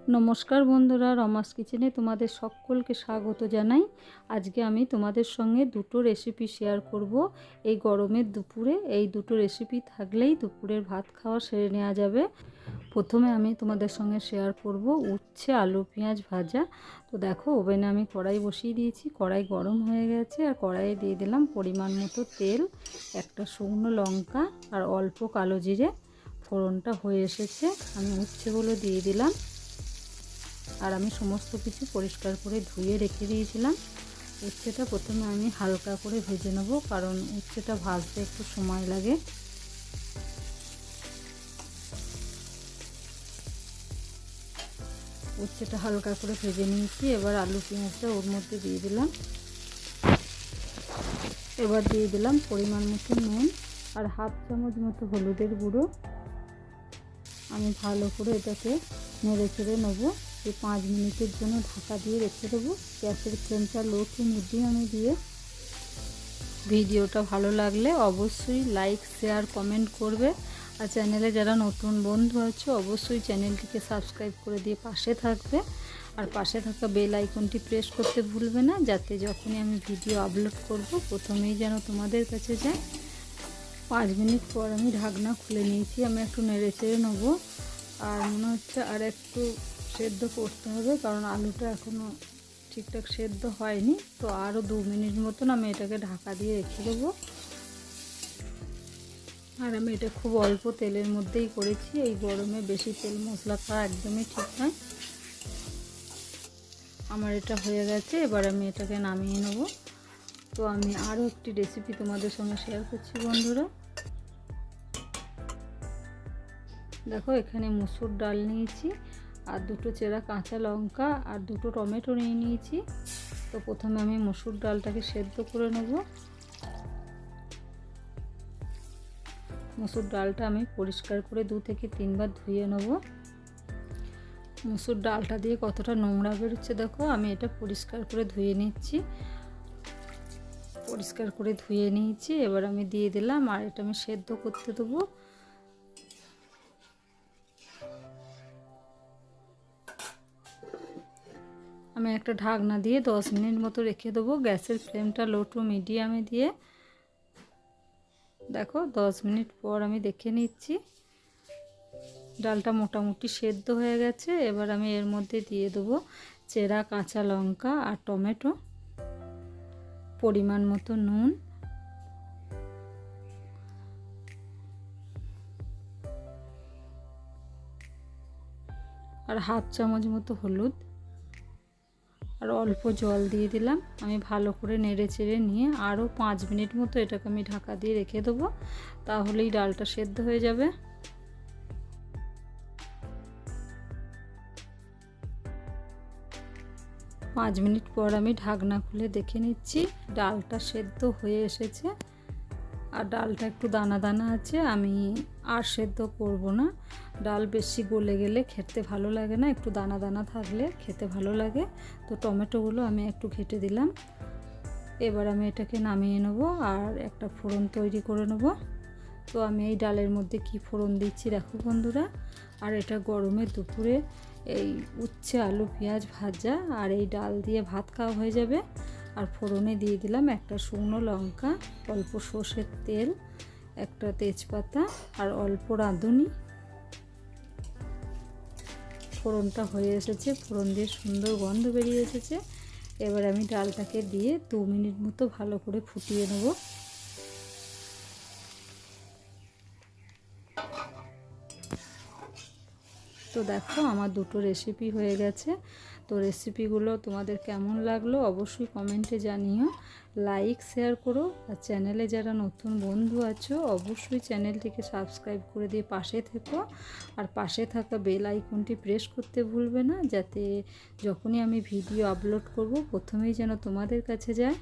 নমস্কার বন্ধুরা, রমাস কিচেনে তোমাদের সকলকে স্বাগত জানাই। আজকে আমি তোমাদের সঙ্গে দুটো রেসিপি শেয়ার করব। এই গরমের দুপুরে এই দুটো রেসিপি থাকলেই দুপুরের ভাত খাওয়া সেরে নেওয়া যাবে। প্রথমে আমি তোমাদের সঙ্গে শেয়ার করব উচ্ছে আলু পেঁয়াজ ভাজা। তো দেখো, ওভেনে আমি কড়াই বসিয়ে দিয়েছি, কড়াই গরম হয়ে গেছে আর কড়াইয়ে দিয়ে দিলাম পরিমাণ মতো তেল, একটা শুকনো লঙ্কা আর অল্প কালো জিরে। ফোড়নটা হয়ে এসেছে, আমি উচ্ছেগুলো দিয়ে দিলাম। আর আমি সমস্ত কিছু পরিষ্কার করে ধুয়ে রেখে দিয়েছিলাম। উচ্ছেটা প্রথমে আমি হালকা করে ভেজে নেব, কারণ উচ্ছেটা ভাজতে একটু সময় লাগে। উচ্ছেটা হালকা করে ভেজে নিয়েছি। এবার আলু পেঁয়াজটা ওর মধ্যে দিয়ে দিলাম। এবার দিয়ে দিলাম পরিমাণ মতো নুন আর হাফ চামচ মতো হলুদের গুঁড়ো। আমি ভালো করে এটাকে নেড়ে চেড়ে নেবো। 5 মিনিটের জন্য ঢাকা দিয়ে রেখে দেবো। গ্যাসের ফ্লেমটা লো টু মিডিয়ামে দিয়ে। ভিডিওটা ভালো লাগলে অবশ্যই লাইক শেয়ার কমেন্ট করবে। আর চ্যানেলে যারা নতুন বন্ধু আছে অবশ্যই চ্যানেলটিকে সাবস্ক্রাইব করে দিয়ে পাশে থাকবে। আর পাশে থাকা বেল আইকনটি প্রেস করতে ভুলবে না, যাতে যখনই আমি ভিডিও আপলোড করব প্রথমেই যেন তোমাদের কাছে যায়। 5 মিনিট পর আমি ঢাকনা খুলে নিয়েছি। আমি একটু নেড়ে চেড়ে নেবো। আর মনে হচ্ছে আর একটু সেদ্ধ করতে হবে, কারণ আলুটা এখনও ঠিকঠাক সেদ্ধ হয়নি। তো আরও 2 মিনিট মতন আমি এটাকে ঢাকা দিয়ে রেখে দেবো। আর আমি এটা খুব অল্প তেলের মধ্যেই করেছি। এই গরমে বেশি তেল মশলা খাওয়া একদমই ঠিক নয়। আমার এটা হয়ে গেছে, এবার আমি এটাকে নামিয়ে নেব। তো আমি আরও একটি রেসিপি তোমাদের সঙ্গে শেয়ার করছি বন্ধুরা। দেখো, এখানে মসুর ডাল নিয়েছি আর দুটো চেরা কাঁচা লঙ্কা আর দুটো টমেটো নিয়ে নিয়েছি। তো প্রথমে আমি মসুর ডালটাকে সেদ্ধ করে নেব। মসুর ডালটা আমি পরিষ্কার করে 2 থেকে 3 বার ধুয়ে নেব। মসুর ডালটা দিয়ে কতটা নোংরা বেরোচ্ছে দেখো। আমি এটা পরিষ্কার করে ধুয়ে নিচ্ছি। পরিষ্কার করে ধুয়ে নিয়েছি। এবার আমি দিয়ে দিলাম আর এটা আমি সেদ্ধ করতে দেবো। আমি একটা ঢাকনা দিয়ে 10 মিনিট মতো রেখে দেবো। গ্যাসের ফ্লেমটা লো টু মিডিয়ামে দিয়ে। দেখো, 10 মিনিট পর আমি দেখে নিচ্ছি ডালটা মোটামুটি সেদ্ধ হয়ে গেছে। এবার আমি এর মধ্যে দিয়ে দেবো চেরা কাঁচা লঙ্কা আর টমেটো, পরিমাণ মতো নুন, আর হাফ চামচ মতো হলুদ, আর অল্প জল দিয়ে দিলাম। আমি ভালো করে নেড়ে চেড়ে নিয়ে আরও 5 মিনিট মতো এটাকে আমি ঢাকা দিয়ে রেখে দেবো। তাহলেই ডালটা সেদ্ধ হয়ে যাবে। পাঁচ মিনিট পর আমি ঢাকনা খুলে দেখে নিচ্ছি ডালটা সেদ্ধ হয়ে এসেছে। আর ডালটা একটু দানা দানা আছে। আমি আর সেদ্ধ করব না। ডাল বেশি গলে গেলে খেতে ভালো লাগে না, একটু দানা দানা থাকলে খেতে ভালো লাগে। তো টমেটোগুলো আমি একটু ঘেটে দিলাম। এবার আমি এটাকে নামিয়ে নেব আর একটা ফোড়ন তৈরি করে নেব। তো আমি এই ডালের মধ্যে কি ফোড়ন দিচ্ছি দেখো বন্ধুরা। আর এটা গরমের দুপুরে এই উচ্ছে আলু পেঁয়াজ ভাজা আর এই ডাল দিয়ে ভাত খাওয়া হয়ে যাবে। আর ফোড়নে দিয়ে দিলাম একটা শুকনো লঙ্কা, অল্প সর্ষের তেল, একটা তেজপাতা আর অল্প রাঁধুনি। ফোড়নটা হয়ে এসেছে, ফোড়ন দিয়ে সুন্দর গন্ধ বেরিয়ে এসেছে। এবার আমি ডালটাকে দিয়ে 2 মিনিট মতো ভালো করে ফুটিয়ে নেব। তো দেখো, আমার দুটো রেসিপি হয়ে গেছে। তো রেসিপিগুলো তোমাদের কেমন লাগলো অবশ্যই কমেন্টে জানিও। লাইক শেয়ার করো। আর চ্যানেলে যারা নতুন বন্ধু আছো অবশ্যই চ্যানেলটিকে সাবস্ক্রাইব করে দিয়ে পাশে থেকো। আর পাশে থাকা বেল আইকনটি প্রেস করতে ভুলবে না, যাতে যখনই আমি ভিডিও আপলোড করব প্রথমেই যেন তোমাদের কাছে যায়।